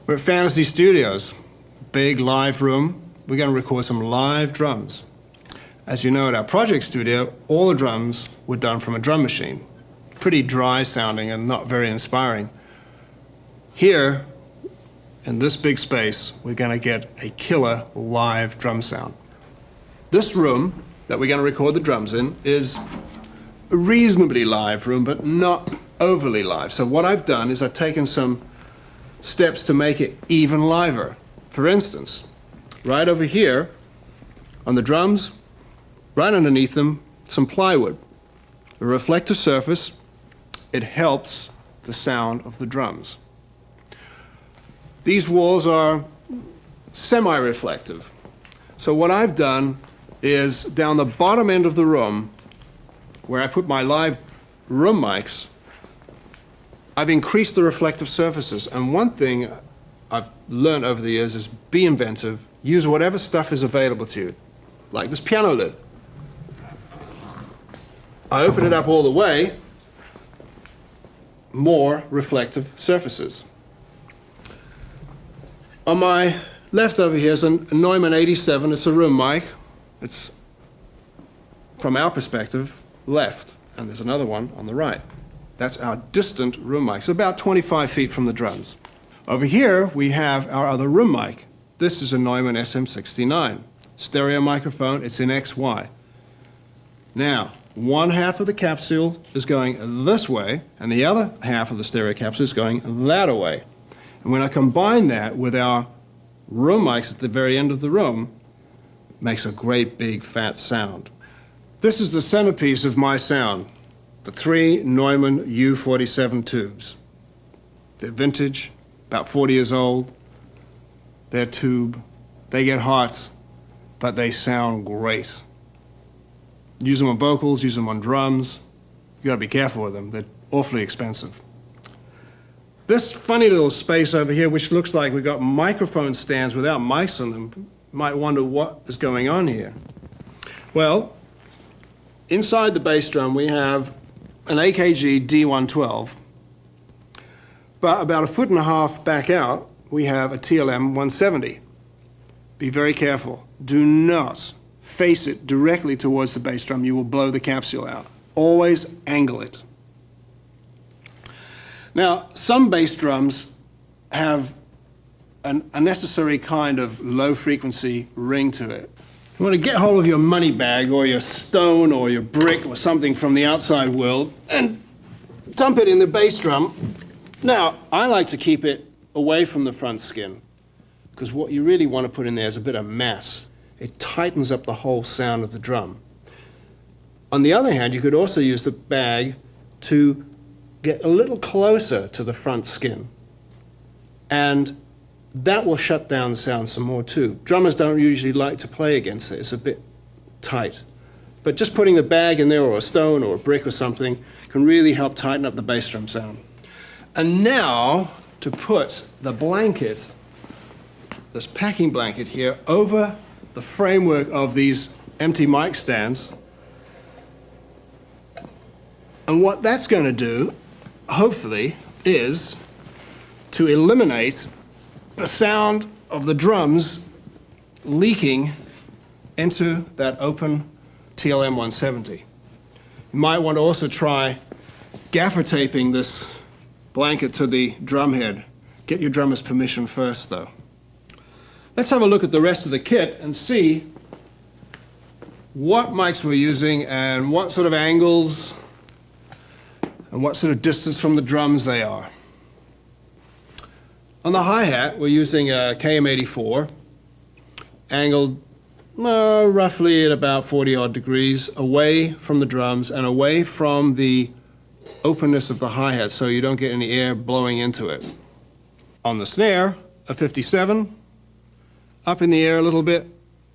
We're at Fantasy Studios, big live room. We're going to record some live drums. As you know, at our project studio, all the drums were done from a drum machine. Pretty dry sounding and not very inspiring. Here, in this big space, we're going to get a killer live drum sound. This room that we're going to record the drums in is a reasonably live room, but not overly live. So what I've done is I've taken some steps to make it even liver. For instance, right over here on the drums, right underneath them, some plywood. A reflective surface, it helps the sound of the drums. These walls are semi-reflective. So what I've done is down the bottom end of the room, where I put my live room mics, I've increased the reflective surfaces. And one thing I've learned over the years is be inventive. Use whatever stuff is available to you. Like this piano lid. I open it up all the way, more reflective surfaces. On my left over here is a Neumann 87. It's a room mic. It's, from our perspective, left. And there's another one on the right. That's our distant room mic. It's about 25 feet from the drums. Over here, we have our other room mic. This is a Neumann SM69. Stereo microphone. It's in XY. Now, one half of the capsule is going this way, and the other half of the stereo capsule is going that way. And when I combine that with our room mics at the very end of the room, it makes a great big fat sound. This is the centerpiece of my sound, the 3 Neumann U47 tubes. They're vintage, about 40 years old. They're tube, they get hot, but they sound great. Use them on vocals, use them on drums. You gotta be careful with them, they're awfully expensive. This funny little space over here, which looks like we've got microphone stands without mics on them, might wonder what is going on here. Well, inside the bass drum we have an AKG D112, but about 1.5 feet back out, we have a TLM 170. Be very careful. Do not face it directly towards the bass drum. You will blow the capsule out. Always angle it. Now, some bass drums have a necessary kind of low-frequency ring to it. You want to get hold of your money bag or your stone or your brick or something from the outside world and dump it in the bass drum. Now, I like to keep it away from the front skin because what you really want to put in there is a bit of mass. It tightens up the whole sound of the drum. On the other hand, you could also use the bag to get a little closer to the front skin, and that will shut down the sound some more too. Drummers don't usually like to play against it. It's a bit tight. But just putting the bag in there or a stone or a brick or something can really help tighten up the bass drum sound. And now to put the blanket, this packing blanket here, over the framework of these empty mic stands. And what that's going to do, hopefully, is to eliminate the sound of the drums leaking into that open TLM 170. You might want to also try gaffer taping this blanket to the drum head. Get your drummer's permission first, though. Let's have a look at the rest of the kit and see what mics we're using and what sort of angles and what sort of distance from the drums they are. On the hi-hat, we're using a KM84, angled roughly at about 40-odd degrees away from the drums and away from the openness of the hi-hat so you don't get any air blowing into it. On the snare, a 57, up in the air a little bit.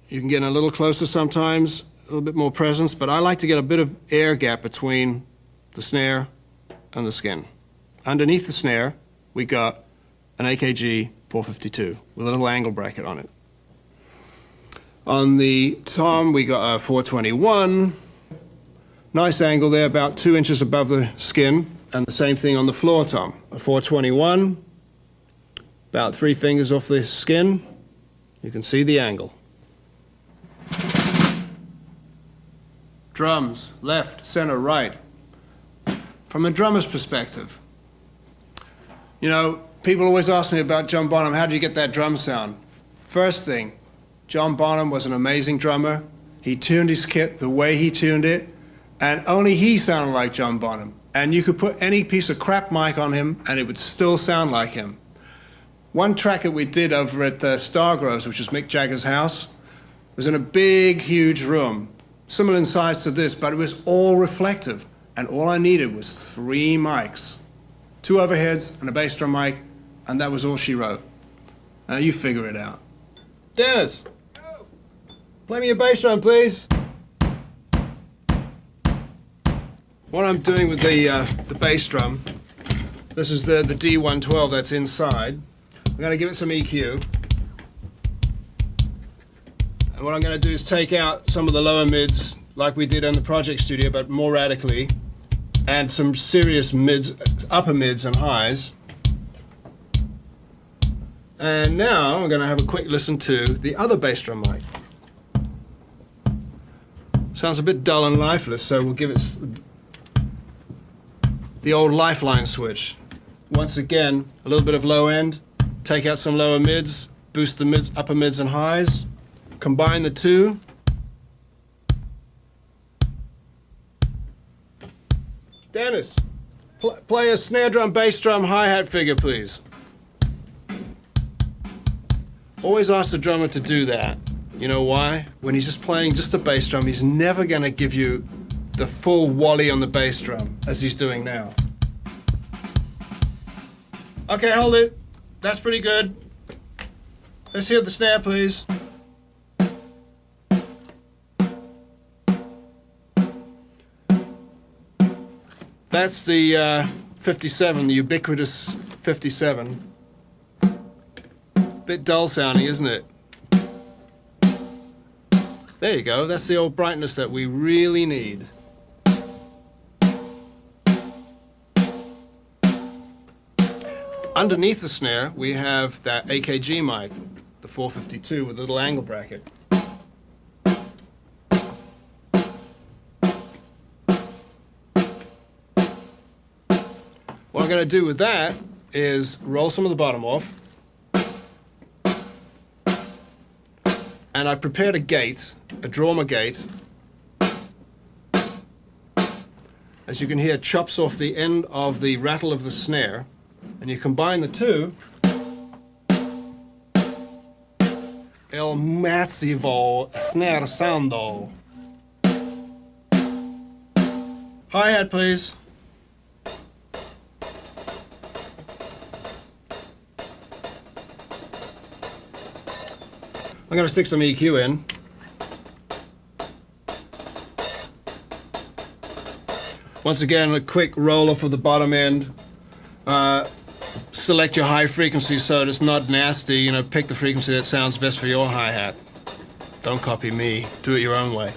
You can get in a little closer sometimes, a little bit more presence, but I like to get a bit of air gap between the snare and the skin. Underneath the snare, we got an AKG 452 with a little angle bracket on it. On the tom, we got a 421. Nice angle there, about 2 inches above the skin. And the same thing on the floor tom. A 421, About 3 fingers off the skin, you can see the angle. Drums, left, center, right. From a drummer's perspective, you know, people always ask me about John Bonham, how did you get that drum sound? First thing, John Bonham was an amazing drummer. He tuned his kit the way he tuned it, and only he sounded like John Bonham. And you could put any piece of crap mic on him, and it would still sound like him. One track that we did over at Stargroves, which was Mick Jagger's house, was in a big, huge room, similar in size to this, but it was all reflective. And all I needed was 3 mics, 2 overheads and a bass drum mic, and that was all she wrote. Now you figure it out. Dennis, play me a bass drum, please. What I'm doing with the bass drum, this is the D112 that's inside. I'm going to give it some EQ. And what I'm going to do is take out some of the lower mids, like we did on the Project Studio, but more radically, and some serious mids, upper mids and highs. And now I'm going to have a quick listen to the other bass drum mic. Sounds a bit dull and lifeless, so we'll give it the old lifeline switch. Once again, a little bit of low end, take out some lower mids, boost the mids, upper mids and highs, combine the two. Dennis, play a snare drum, bass drum, hi-hat figure, please. Always ask the drummer to do that. You know why? When he's just playing just the bass drum, he's never going to give you the full wally on the bass drum, as he's doing now. Okay, hold it. That's pretty good. Let's hear the snare, please. That's the 57, the ubiquitous 57. Bit dull sounding, isn't it? There you go, that's the old brightness that we really need. Underneath the snare, we have that AKG mic, the 452 with a little angle bracket. What I'm going to do with that is roll some of the bottom off. And I prepared a gate, a Drawmer gate. As you can hear, chops off the end of the rattle of the snare. And you combine the two. El Massivo Snare Soundol. Hi-hat, please. I'm going to stick some EQ in. Once again, a quick roll off of the bottom end. Select your high frequency so it's not nasty. You know, pick the frequency that sounds best for your hi-hat. Don't copy me. Do it your own way.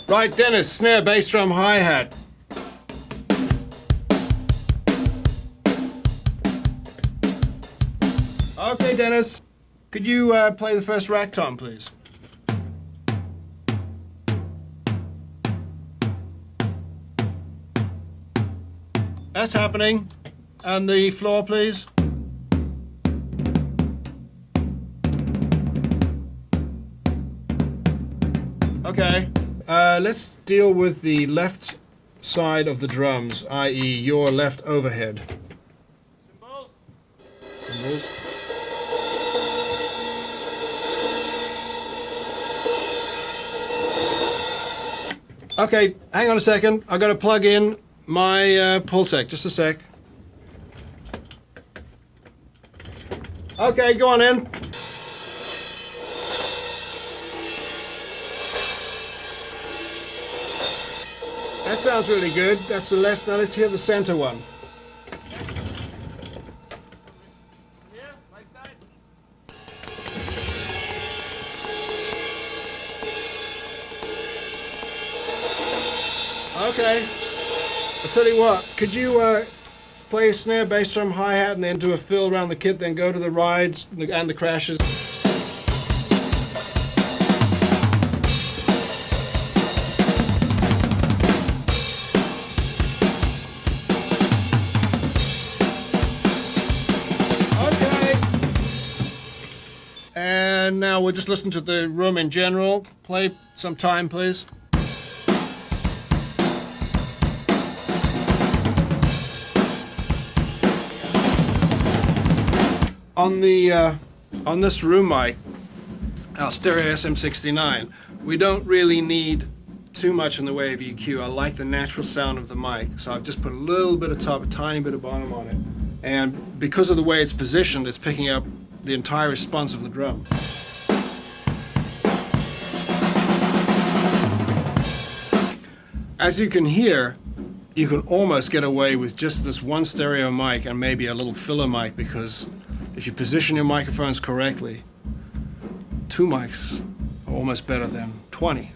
Right, Dennis, snare, bass drum, hi-hat. Okay, Dennis. Could you play the first rack tom, please? That's happening. And the floor, please. Okay. Let's deal with the left side of the drums, i.e. your left overhead. Cymbals. Cymbals. Okay, hang on a second. I've got to plug in my Pultec. Just a sec. Okay, go on in. That sounds really good. That's the left. Now let's hear the center one. Here, right side. Okay. I'll tell you what, could you play snare, bass drum, hi-hat, and then do a fill around the kit, then go to the rides and the crashes. Okay. And now we'll just listen to the room in general. Play some time, please. On this room mic, our stereo SM69, we don't really need too much in the way of EQ. I like the natural sound of the mic, so I've just put a little bit of top, a tiny bit of bottom on it. And because of the way it's positioned, it's picking up the entire response of the drum. As you can hear, you can almost get away with just this one stereo mic and maybe a little filler mic, because if you position your microphones correctly, 2 mics are almost better than 20.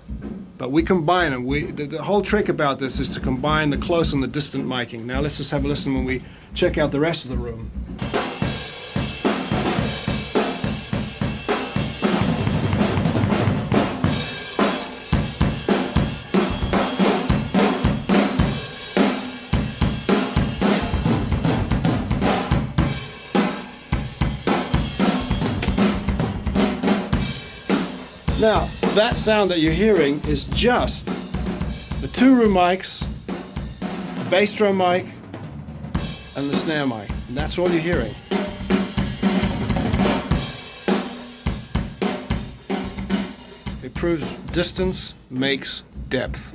But we combine them. The whole trick about this is to combine the close and the distant miking. Now let's just have a listen when we check out the rest of the room. Now, that sound that you're hearing is just the 2 room mics, the bass drum mic, and the snare mic. And that's all you're hearing. It proves distance makes depth.